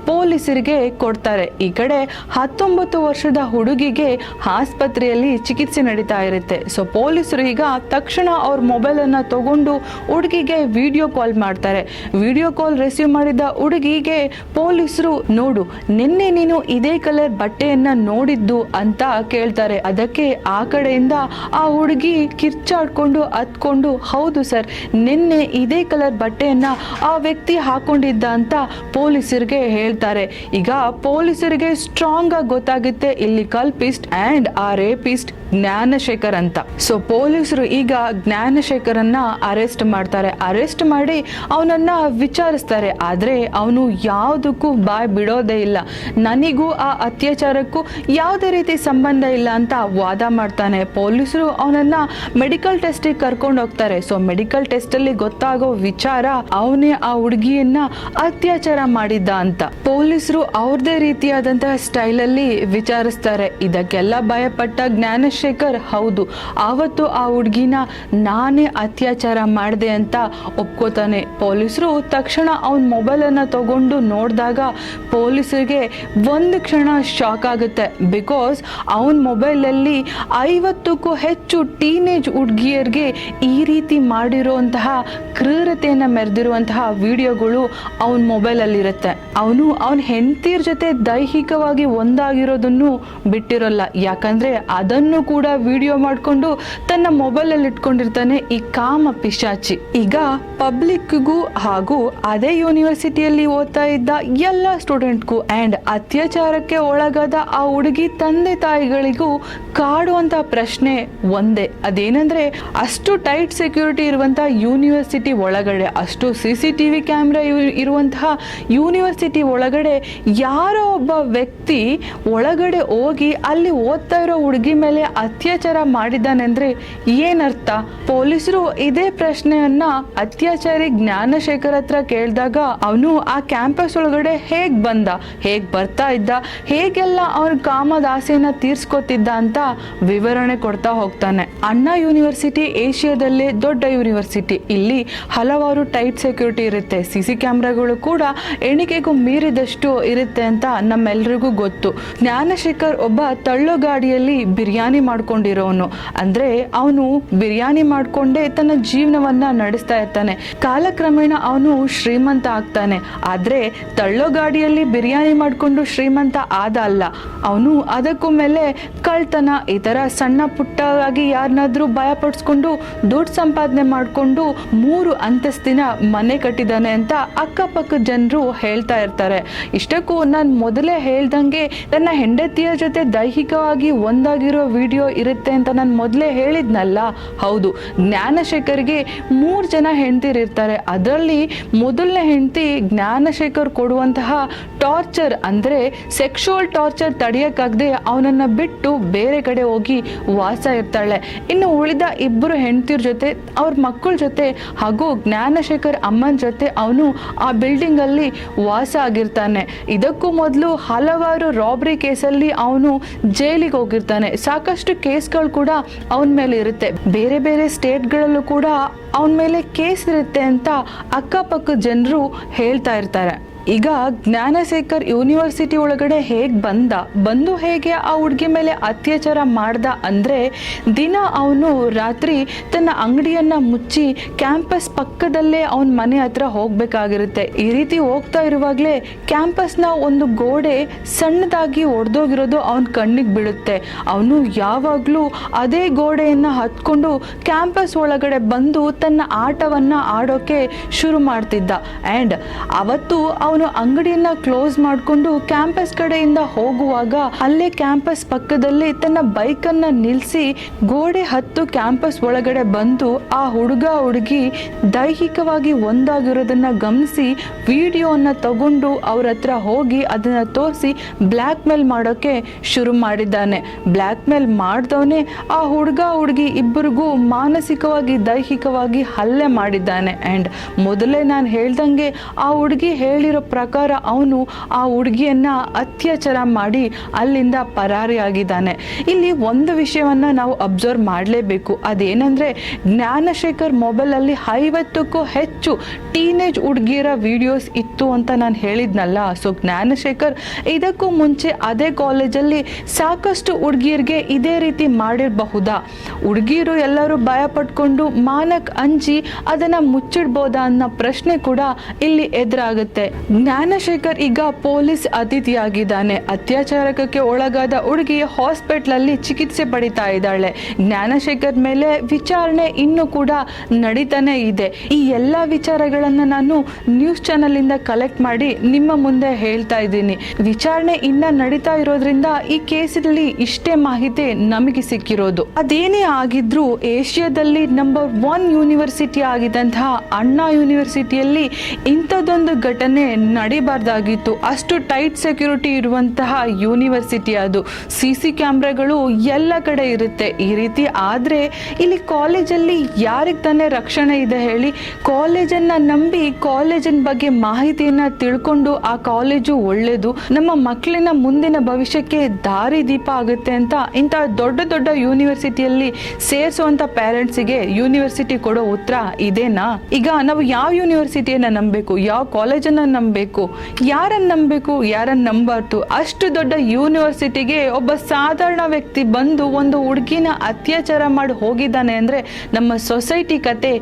ಪೊಲೀಸರಿಗೆ ಕೊಡ್ತಾರೆ. ಈ ಕಡೆ 19 ವರ್ಷದ ಹುಡುಗಿಗೆ ಆಸ್ಪತ್ರೆಯಲ್ಲಿ ಚಿಕಿತ್ಸೆ ನಡೀತಾ ಇರುತ್ತೆ. ಸೊ ಪೊಲೀಸರು ಈಗ ತಕ್ಷಣ ಅವ್ರ ಮೊಬೈಲ್ ಅನ್ನ ತಗೊಂಡು ಹುಡುಗಿಗೆ ವಿಡಿಯೋ ಕಾಲ್ ಮಾಡ್ತಾರೆ. ವಿಡಿಯೋ ಕಾಲ್ ರಿಸೀವ್ ಮಾಡಿದ ಹುಡುಗಿಗೆ ಪೊಲೀಸರು, ನೋಡು ನಿನ್ನೆ ನೀನು ಇದೇ ಕಲರ್ ಬಟ್ಟೆಯನ್ನ ನೋಡಿದ್ದು ಅಂತ ಕೇಳ್ತಾರೆ. ಅದಕ್ಕೆ ಆ ಕಡೆಯಿಂದ ಆ ಹುಡುಗಿ ಕಿರ್ಚಾಡ್ಕೊಂಡು ಹತ್ಕೊಂಡು, ಹೌದು ಸರ್ ನಿನ್ನೆ ಇದೇ ಕಲರ್ ಬಟ್ಟೆಯನ್ನ ಆ ವ್ಯಕ್ತಿ ಹಾಕೊಂಡಿದ್ದ ಅಂತ ಪೊಲೀಸರಿಗೆ ಹೇಳ್ತಾರೆ. ಈಗ ಪೊಲೀಸರಿಗೆ ಸ್ಟ್ರಾಂಗ್ ಆಗಿ ಗೊತ್ತಾಗುತ್ತೆ ಇಲ್ಲಿ ಕಲ್ಪಿಸ್ಟ್ ಅಂಡ್ ಆ ರೇಪಿಸ್ಟ್ ಜ್ಞಾನಶೇಖರ್ ಅಂತ. ಸೊ ಪೊಲೀಸರು ಈಗ ಜ್ಞಾನಶೇಖರನ್ನ ಅರೆಸ್ಟ್ ಮಾಡ್ತಾರೆ. ಅರೆಸ್ಟ್ ಮಾಡಿ ಅವನನ್ನ ವಿಚಾರಿಸ್ತಾರೆ. ಆದ್ರೆ ಅವನು ಯಾವುದಕ್ಕೂ ಬಾಯ್ ಬಿಡೋದೇ ಇಲ್ಲ. ನನಗೂ ಆ ಅತ್ಯಾಚಾರಕ್ಕೂ ಯಾವುದೇ ರೀತಿ ಸಂಬಂಧ ಇಲ್ಲ ಅಂತ ವಾದ ಮಾಡ್ತಾನೆ. ಪೊಲೀಸರು ಅವನನ್ನ ಮೆಡಿಕಲ್ ಟೆಸ್ಟಿಗೆ ಕರ್ಕೊಂಡು ಹೋಗ್ತಾರೆ. ಸೊ ಮೆಡಿಕಲ್ ಟೆಸ್ಟ್ ಅಲ್ಲಿ ಗೊತ್ತಾಗೋ ವಿಚಾರ ಅವನೇ ಆ ಹುಡುಗಿಯನ್ನ ಅತ್ಯಾಚಾರ ಮಾಡಿದ್ದ ಅಂತ. ಪೊಲೀಸರು ಅವ್ರದೇ ರೀತಿಯಾದಂತಹ ಸ್ಟೈಲ್ ಅಲ್ಲಿ ವಿಚಾರಿಸ್ತಾರೆ. ಇದಕ್ಕೆಲ್ಲ ಭಯಪಟ್ಟ ಜ್ಞಾನಶೇಖರ್, ಹೌದು ಆವತ್ತು ಆ ಹುಡುಗಿನ ನಾನೇ ಅತ್ಯಾಚಾರ ಮಾಡಿದೆ ಅಂತ ಒಪ್ಕೋತಾನೆ. ಪೊಲೀಸರು ತಕ್ಷಣ ಅವನ ಮೊಬೈಲ್ ಅನ್ನ ತಗೊಂಡು ನೋಡಿದಾಗ ಪೊಲೀಸರಿಗೆ ಒಂದು ಕ್ಷಣ ಶಾಕ್ ಆಗುತ್ತೆ. ಬಿಕಾಸ್ ಅವನ ಮೊಬೈಲ್ ಅಲ್ಲಿ 50ಕ್ಕೂ ಹೆಚ್ಚು ಟೀನೇಜ್ ಹುಡುಗಿಯರಿಗೆ ಈ ರೀತಿ ಮಾಡಿರುವಂತಹ ಕ್ರೂರತೆಯನ್ನ ಮೆರೆದಿರುವಂತಹ ವಿಡಿಯೋಗಳು ಅವನ ಮೊಬೈಲ್ ಅಲ್ಲಿ ಇರುತ್ತೆ. ಅವನ ಹೆಂಡತಿಯರ ಜೊತೆ ದೈಹಿಕವಾಗಿ ಒಂದಾಗಿರೋದನ್ನು ಬಿಟ್ಟಿರೋಲ್ಲ. ಯಾಕಂದ್ರೆ ಅದನ್ನು ಕೂಡ ವಿಡಿಯೋ ಮಾಡಿಕೊಂಡು ತನ್ನ ಮೊಬೈಲ್ ಅಲ್ಲಿ ಇಟ್ಕೊಂಡಿರ್ತಾನೆ ಈ ಕಾಮ ಪಿಶಾಚಿ. ಈಗ ಪಬ್ಲಿಕ್ಗೂ ಹಾಗೂ ಅದೇ ಯೂನಿವರ್ಸಿಟಿಯಲ್ಲಿ ಓದ್ತಾ ಇದ್ದ ಎಲ್ಲ ಸ್ಟೂಡೆಂಟ್ಗೂ ಅಂಡ್ ಅತ್ಯಾಚಾರಕ್ಕೆ ಒಳಗಾದ ಆ ಹುಡುಗಿ ತಂದೆ ತಾಯಿಗಳಿಗೂ ಕಾಡುವಂತ ಪ್ರಶ್ನೆ ಒಂದೇ. ಅದೇನಂದ್ರೆ, ಅಷ್ಟು ಟೈಟ್ ಸೆಕ್ಯೂರಿಟಿ ಇರುವಂತಹ ಯೂನಿವರ್ಸಿಟಿ ಒಳಗಡೆ, ಅಷ್ಟು CCTV ಕ್ಯಾಮ್ರಾ ಇರುವಂತಹ ಯೂನಿವರ್ಸಿಟಿ ಒಳಗಡೆ ಯಾರೋ ಒಬ್ಬ ವ್ಯಕ್ತಿ ಒಳಗಡೆ ಹೋಗಿ ಅಲ್ಲಿ ಓದ್ತಾ ಇರೋ ಹುಡುಗಿ ಮೇಲೆ ಅತ್ಯಾಚಾರ ಮಾಡಿದ್ದಾನೆ ಅಂದ್ರೆ ಏನರ್ಥ? ಪೊಲೀಸರು ಇದೇ ಪ್ರಶ್ನೆಯನ್ನ ಅತ್ಯಾಚಾರಿ ಜ್ಞಾನಶೇಖರ್ ಹತ್ರ ಕೇಳಿದಾಗ ಅವನು ಆ ಕ್ಯಾಂಪಸ್ ಒಳಗಡೆ ಹೇಗ್ ಬಂದ, ಹೇಗ್ ಬರ್ತಾ ಇದ್ದ, ಹೇಗೆಲ್ಲ ಅವನ ಕಾಮದ ಆಸೆಯನ್ನ ತೀರ್ಸ್ಕೊತಿದ್ದ ಅಂತ ವಿವರಣೆ ಕೊಡ್ತಾ ಹೋಗ್ತಾನೆ. ಅಣ್ಣಾ ಯೂನಿವರ್ಸಿಟಿ ಏಷ್ಯಾದಲ್ಲೇ ದೊಡ್ಡ ಯೂನಿವರ್ಸಿಟಿ. ಇಲ್ಲಿ ಹಲವಾರು ಟೈಟ್ ಸೆಕ್ಯೂರಿಟಿ ಇರುತ್ತೆ. CC ಕ್ಯಾಮ್ರಾಗಳು ಕೂಡ ಎಣಿಕೆಗೂ ಮೀರಿದಷ್ಟು ಇರುತ್ತೆ ಅಂತ ನಮ್ಮೆಲ್ರಿಗೂ ಗೊತ್ತು. ಜ್ಞಾನಶೇಖರ್ ಒಬ್ಬ ತಳ್ಳೋ ಗಾಡಿಯಲ್ಲಿ ಬಿರಿಯಾನಿ ಮಾಡ್ಕೊಂಡಿರೋನು. ಅಂದ್ರೆ ಅವನು ಬಿರಿಯಾನಿ ಮಾಡ್ಕೊಂಡೇ ತನ್ನ ಜೀವನವನ್ನ ನಡೆಸ್ತಾ ಇರ್ತಾನೆ. ಕಾಲಕ್ರಮೇಣ ಅವನು ಶ್ರೀಮಂತ ಆಗ್ತಾನೆ. ಆದ್ರೆ ತಳ್ಳೋ ಗಾಡಿಯಲ್ಲಿ ಬಿರಿಯಾನಿ ಮಾಡ್ಕೊಂಡು ಶ್ರೀಮಂತ ಆದ ಅಲ್ಲ, ಅವನು ಅದಕ್ಕೂ ಮೇಲೆ ಕಳ್ತನ, ಈ ತರ ಸಣ್ಣ ಪುಟ್ಟವಾಗಿ ಯಾರನ್ನಾದ್ರೂ ಭಯ ಪಡಿಸ್ಕೊಂಡು ದುಡ್ಡು ಸಂಪಾದನೆ ಮಾಡ್ಕೊಂಡು 3 ಅಂತಸ್ತಿನ ಮನೆ ಕಟ್ಟಿದ್ದಾನೆ ಅಂತ ಅಕ್ಕಪಕ್ಕ ಜನರು ಹೇಳ್ತಾ ಇರ್ತಾರೆ. ಇಷ್ಟಕ್ಕೂ ನಾನು ಮೊದಲೇ ಹೇಳ್ದಂಗೆ ತನ್ನ ಹೆಂಡತಿಯ ಜೊತೆ ದೈಹಿಕವಾಗಿ ಒಂದಾಗಿರೋ ವಿಡಿಯೋ ವಿಡಿಯೋ ಇರುತ್ತೆ ಅಂತ ನಾನು ಮೊದಲೇ ಹೇಳಿದ್ನಲ್ಲ. ಹೌದು, ಜ್ಞಾನಶೇಖರ್ಗೆ 3 ಜನ ಹೆಂಡತಿರಿರ್ತಾರೆ. ಅದರಲ್ಲಿ ಮೊದಲನೇ ಹೆಂಡತಿ ಜ್ಞಾನಶೇಖರ್ ಕೊಡುವಂತಹ ಟಾರ್ಚರ್ ಅಂದರೆ ಸೆಕ್ಷುವಲ್ ಟಾರ್ಚರ್ ತಡೆಯೋಕ್ಕಾಗದೆ ಅವನನ್ನ ಬಿಟ್ಟು ಬೇರೆ ಕಡೆ ಹೋಗಿ ವಾಸ ಇರ್ತಾಳೆ. ಇನ್ನು ಉಳಿದ 2 ಹೆಂಡತಿರ ಜೊತೆ, ಅವ್ರ ಮಕ್ಕಳ ಜೊತೆ ಹಾಗೂ ಜ್ಞಾನಶೇಖರ್ ಅಮ್ಮನ ಜೊತೆ ಅವನು ಆ ಬಿಲ್ಡಿಂಗ್ ಅಲ್ಲಿ ವಾಸ ಆಗಿರ್ತಾನೆ. ಇದಕ್ಕೂ ಮೊದಲು ಹಲವಾರು ರಾಬರಿ ಕೇಸಲ್ಲಿ ಅವನು ಜೈಲಿಗೆ ಹೋಗಿರ್ತಾನೆ. ಸಾಕಷ್ಟು ಕೇಸ್ಗಳು ಕೂಡ ಅವನ ಮೇಲೆ ಇರುತ್ತೆ. ಬೇರೆ ಬೇರೆ ಸ್ಟೇಟ್ಗಳಲ್ಲೂ ಕೂಡ ಅವನ ಮೇಲೆ ಕೇಸ್ ಇರುತ್ತೆ ಅಂತ ಅಕ್ಕಪಕ್ಕದ ಜನರು ಹೇಳ್ತಾ ಇರ್ತಾರೆ. ಈಗ ಜ್ಞಾನಶೇಖರ್ ಯೂನಿವರ್ಸಿಟಿ ಒಳಗಡೆ ಬಂದು ಹೇಗೆ ಆ ಹುಡುಗಿ ಮೇಲೆ ಅತ್ಯಾಚಾರ ಮಾಡ್ದ ಅಂದರೆ, ದಿನ ಅವನು ರಾತ್ರಿ ತನ್ನ ಅಂಗಡಿಯನ್ನ ಮುಚ್ಚಿ ಕ್ಯಾಂಪಸ್ ಪಕ್ಕದಲ್ಲೇ ಅವನ ಮನೆ ಹತ್ರ ಹೋಗ್ಬೇಕಾಗಿರುತ್ತೆ. ಈ ರೀತಿ ಹೋಗ್ತಾ ಇರುವಾಗಲೇ ಕ್ಯಾಂಪಸ್ನ ಒಂದು ಗೋಡೆ ಸಣ್ಣದಾಗಿ ಒಡೆದೋಗಿರೋದು ಅವನ ಕಣ್ಣಿಗೆ ಬೀಳುತ್ತೆ. ಅವನು ಯಾವಾಗಲೂ ಅದೇ ಗೋಡೆಯನ್ನು ಹತ್ಕೊಂಡು ಕ್ಯಾಂಪಸ್ ಒಳಗಡೆ ಬಂದು ತನ್ನ ಆಟವನ್ನ ಆಡೋಕೆ ಶುರು ಮಾಡ್ತಿದ್ದ. ಆ್ಯಂಡ್ ಅವತ್ತು ಅವನು ಅಂಗಡಿಯನ್ನ ಕ್ಲೋಸ್ ಮಾಡಿಕೊಂಡು ಕ್ಯಾಂಪಸ್ ಕಡೆಯಿಂದ ಹೋಗುವಾಗ ಅಲ್ಲೇ ಕ್ಯಾಂಪಸ್ ಪಕ್ಕದಲ್ಲಿ ತನ್ನ ಬೈಕನ್ನ ನಿಲ್ಲಿಸಿ ಗೋಡೆ ಹತ್ತು ಕ್ಯಾಂಪಸ್ ಒಳಗಡೆ ಬಂದು ಆ ಹುಡುಗಿ ದೈಹಿಕವಾಗಿ ಒಂದಾಗಿರೋದನ್ನ ಗಮನಿಸಿ ವಿಡಿಯೋನ ತಗೊಂಡು ಅವ್ರ ಹತ್ರ ಹೋಗಿ ಅದನ್ನ ತೋರಿಸಿ ಬ್ಲ್ಯಾಕ್ ಮೇಲ್ ಮಾಡೋಕೆ ಶುರು ಮಾಡಿದ್ದಾನೆ. ಬ್ಲ್ಯಾಕ್ ಮೇಲ್ ಮಾಡಿದವನೇ ಆ ಹುಡುಗಿ ಇಬ್ಬರಿಗೂ ಮಾನಸಿಕವಾಗಿ ದೈಹಿಕವಾಗಿ ಹಲ್ಲೆ ಮಾಡಿದ್ದಾನೆ. ಆ್ಯಂಡ್ ಮೊದಲೇ ನಾನು ಹೇಳ್ದಂಗೆ ಆ ಹುಡುಗಿ ಹೇಳಿರೋ ಪ್ರಕಾರ ಅವನು ಆ ಹುಡುಗಿಯನ್ನ ಅತ್ಯಾಚಾರ ಮಾಡಿ ಅಲ್ಲಿಂದ ಪರಾರಿಯಾಗಿದ್ದಾನೆ. ಇಲ್ಲಿ ಒಂದು ವಿಷಯವನ್ನ ನಾವು ಅಬ್ಸರ್ವ್ ಮಾಡಲೇಬೇಕು. ಅದೇನಂದ್ರೆ, ಜ್ಞಾನಶೇಖರ್ ಮೊಬೈಲಲ್ಲಿ 50ಕ್ಕೂ ಹೆಚ್ಚು ಟೀನೇಜ್ ಹುಡುಗಿಯರ ವಿಡಿಯೋಸ್ ಇತ್ತು ಅಂತ ನಾನು ಹೇಳಿದ್ನಲ್ಲ. ಸೊ ಜ್ಞಾನಶೇಖರ್ ಇದಕ್ಕೂ ಮುಂಚೆ ಅದೇ ಕಾಲೇಜಲ್ಲಿ ಸಾಕಷ್ಟು ಹುಡುಗಿಯರಿಗೆ ಇದೇ ರೀತಿ ಮಾಡಿರಬಹುದಾ? ಹುಡುಗಿಯರು ಎಲ್ಲರೂ ಭಯ ಪಟ್ಕೊಂಡು ಮಾನಕ್ ಅಂಜಿ ಅದನ್ನ ಮುಚ್ಚಿಡ್ಬೋದಾ ಅನ್ನೋ ಪ್ರಶ್ನೆ ಕೂಡ ಇಲ್ಲಿ ಎದುರಾಗುತ್ತೆ. ಜ್ಞಾನಶೇಖರ್ ಈಗ ಪೊಲೀಸ್ ಅತಿಥಿಯಾಗಿದ್ದಾನೆ. ಅತ್ಯಾಚಾರಕ್ಕೆ ಒಳಗಾದ ಹುಡುಗಿ ಹಾಸ್ಪಿಟಲ್ ಅಲ್ಲಿ ಚಿಕಿತ್ಸೆ ಪಡಿತಾ ಇದ್ದಾಳೆ. ಜ್ಞಾನಶೇಖರ್ ಮೇಲೆ ವಿಚಾರಣೆ ಇನ್ನೂ ಕೂಡ ನಡೀತಾನೆ ಇದೆ. ಈ ಎಲ್ಲ ವಿಚಾರಗಳನ್ನ ನಾನು ನ್ಯೂಸ್ ಚಾನೆಲ್ ಇಂದ ಕಲೆಕ್ಟ್ ಮಾಡಿ ನಿಮ್ಮ ಮುಂದೆ ಹೇಳ್ತಾ ಇದ್ದೀನಿ. ವಿಚಾರಣೆ ಇನ್ನ ನಡೀತಾ ಇರೋದ್ರಿಂದ ಈ ಕೇಸಲ್ಲಿ ಇಷ್ಟೇ ಮಾಹಿತಿ ನಮಗೆ ಸಿಕ್ಕಿರೋದು. ಅದೇನೇ ಆಗಿದ್ರು ಏಷ್ಯಾದಲ್ಲಿ ನಂಬರ್ 1 ಯೂನಿವರ್ಸಿಟಿ ಆಗಿದ್ದಂತಹ ಅಣ್ಣಾ ಯೂನಿವರ್ಸಿಟಿಯಲ್ಲಿ ಇಂಥದ್ದೊಂದು ಘಟನೆ ನಡಿಬಾರ್ದಾಗಿತ್ತು. ಅಷ್ಟು ಟೈಟ್ ಸೆಕ್ಯೂರಿಟಿ ಇರುವಂತಹ ಯೂನಿವರ್ಸಿಟಿ ಅದು. CC ಕ್ಯಾಮ್ರಾಗಳು ಎಲ್ಲ ಕಡೆ ಇರುತ್ತೆ. ಈ ರೀತಿ ಆದ್ರೆ ಇಲ್ಲಿ ಕಾಲೇಜಲ್ಲಿ ಯಾರಿಗೆ ತಾನೇ ರಕ್ಷಣೆ ಇದೆ ಹೇಳಿ? ಕಾಲೇಜನ್ನ ನಂಬಿ ಕಾಲೇಜಿನ ಬಗ್ಗೆ ಮಾಹಿತಿಯನ್ನ ತಿಳ್ಕೊಂಡು ಆ ಕಾಲೇಜು ಒಳ್ಳೇದು, ನಮ್ಮ ಮಕ್ಕಳಿನ ಮುಂದಿನ ಭವಿಷ್ಯಕ್ಕೆ ದಾರಿ ದೀಪ ಆಗುತ್ತೆ ಅಂತ ಇಂಥ ದೊಡ್ಡ ದೊಡ್ಡ ಯೂನಿವರ್ಸಿಟಿಯಲ್ಲಿ ಸೇರಿಸುವಂತ ಪೇರೆಂಟ್ಸಿಗೆ ಯೂನಿವರ್ಸಿಟಿ ಕೊಡೋ ಉತ್ತರ ಇದೇನಾ? ಈಗ ನಾವು ಯಾವ ಯೂನಿವರ್ಸಿಟಿಯನ್ನ ನಂಬಬೇಕು, ಯಾವ ಕಾಲೇಜನ್ನ ನಂಬಬೇಕು, ಯಾರನ್ನ ನಂಬಬೇಕು, ಯಾರನ್ನ ನಂಬಾರ್ದು? ಅಷ್ಟು ದೊಡ್ಡ ಯೂನಿವರ್ಸಿಟಿಗೆ ಒಬ್ಬ ಸಾಧಾರಣ ವ್ಯಕ್ತಿ ಬಂದು ಒಂದು ಹುಡುಗಿನ ಅತ್ಯಾಚಾರ ಮಾಡಿ ಹೋಗಿದ್ದಾನೆ ಅಂದ್ರೆ ನಮ್ಮ ಸೊಸೈಟಿ ಕತೆ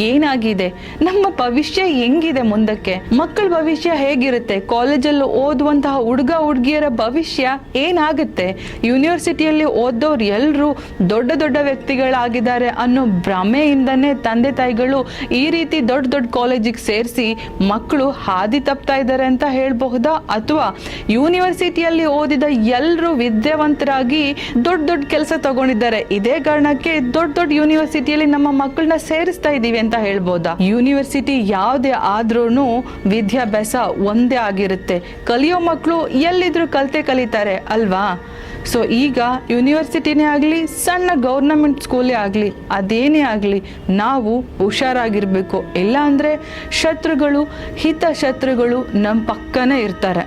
ಏನಾಗಿದೆ? ನಮ್ಮ ಭವಿಷ್ಯ ಹೆಂಗಿದೆ ಮುಂದಕ್ಕೆ? ಮಕ್ಕಳ ಭವಿಷ್ಯ ಹೇಗಿರುತ್ತೆ? ಕಾಲೇಜಲ್ಲಿ ಓದುವಂತಹ ಹುಡುಗಿಯರ ಭವಿಷ್ಯ ಏನಾಗುತ್ತೆ? ಯೂನಿವರ್ಸಿಟಿಯಲ್ಲಿ ಓದೋರು ಎಲ್ಲರೂ ದೊಡ್ಡ ದೊಡ್ಡ ವ್ಯಕ್ತಿಗಳಾಗಿದ್ದಾರೆ ಅನ್ನೋ ಭ್ರಮೆಯಿಂದನೇ ತಂದೆ ತಾಯಿಗಳು ಈ ರೀತಿ ದೊಡ್ಡ ದೊಡ್ಡ ಕಾಲೇಜಿಗೆ ಸೇರಿಸಿ ಮಕ್ಕಳು ಹಾದಿ ತಪ್ತಾ ಇದ್ದಾರೆ ಅಂತ ಹೇಳಬಹುದಾ? ಅಥವಾ ಯೂನಿವರ್ಸಿಟಿಯಲ್ಲಿ ಓದಿದ ಎಲ್ಲರೂ ವಿದ್ಯಾವಂತರಾಗಿ ದೊಡ್ಡ ದೊಡ್ಡ ಕೆಲಸ ತಗೊಂಡಿದ್ದಾರೆ, ಇದೇ ಕಾರಣಕ್ಕೆ ದೊಡ್ಡ ದೊಡ್ಡ ಯೂನಿವರ್ಸಿಟಿಯಲ್ಲಿ ನಮ್ಮ ಮಕ್ಕಳನ್ನ ಸೇರಿಸ್ತಾ ಇದೀವಿ ಅಂತ ಹೇಳ್ಬೋದಾ? ಯೂನಿವರ್ಸಿಟಿ ಯಾವುದೇ ಆದ್ರೂ ವಿದ್ಯಾಭ್ಯಾಸ ಒಂದೇ ಆಗಿರುತ್ತೆ. ಕಲಿಯೋ ಮಕ್ಕಳು ಎಲ್ಲಿದ್ರು ಕಲಿತಾರೆ ಅಲ್ವಾ? ಸೊ ಈಗ ಯೂನಿವರ್ಸಿಟಿನೇ ಆಗಲಿ, ಸಣ್ಣ ಗೌರ್ನಮೆಂಟ್ ಸ್ಕೂಲೇ ಆಗಲಿ, ಅದೇನೇ ಆಗಲಿ ನಾವು ಹುಷಾರಾಗಿರ್ಬೇಕು. ಇಲ್ಲ ಅಂದರೆ ಶತ್ರುಗಳು, ಹಿತಶತ್ರುಗಳು ನಮ್ಮ ಪಕ್ಕನೇ ಇರ್ತಾರೆ.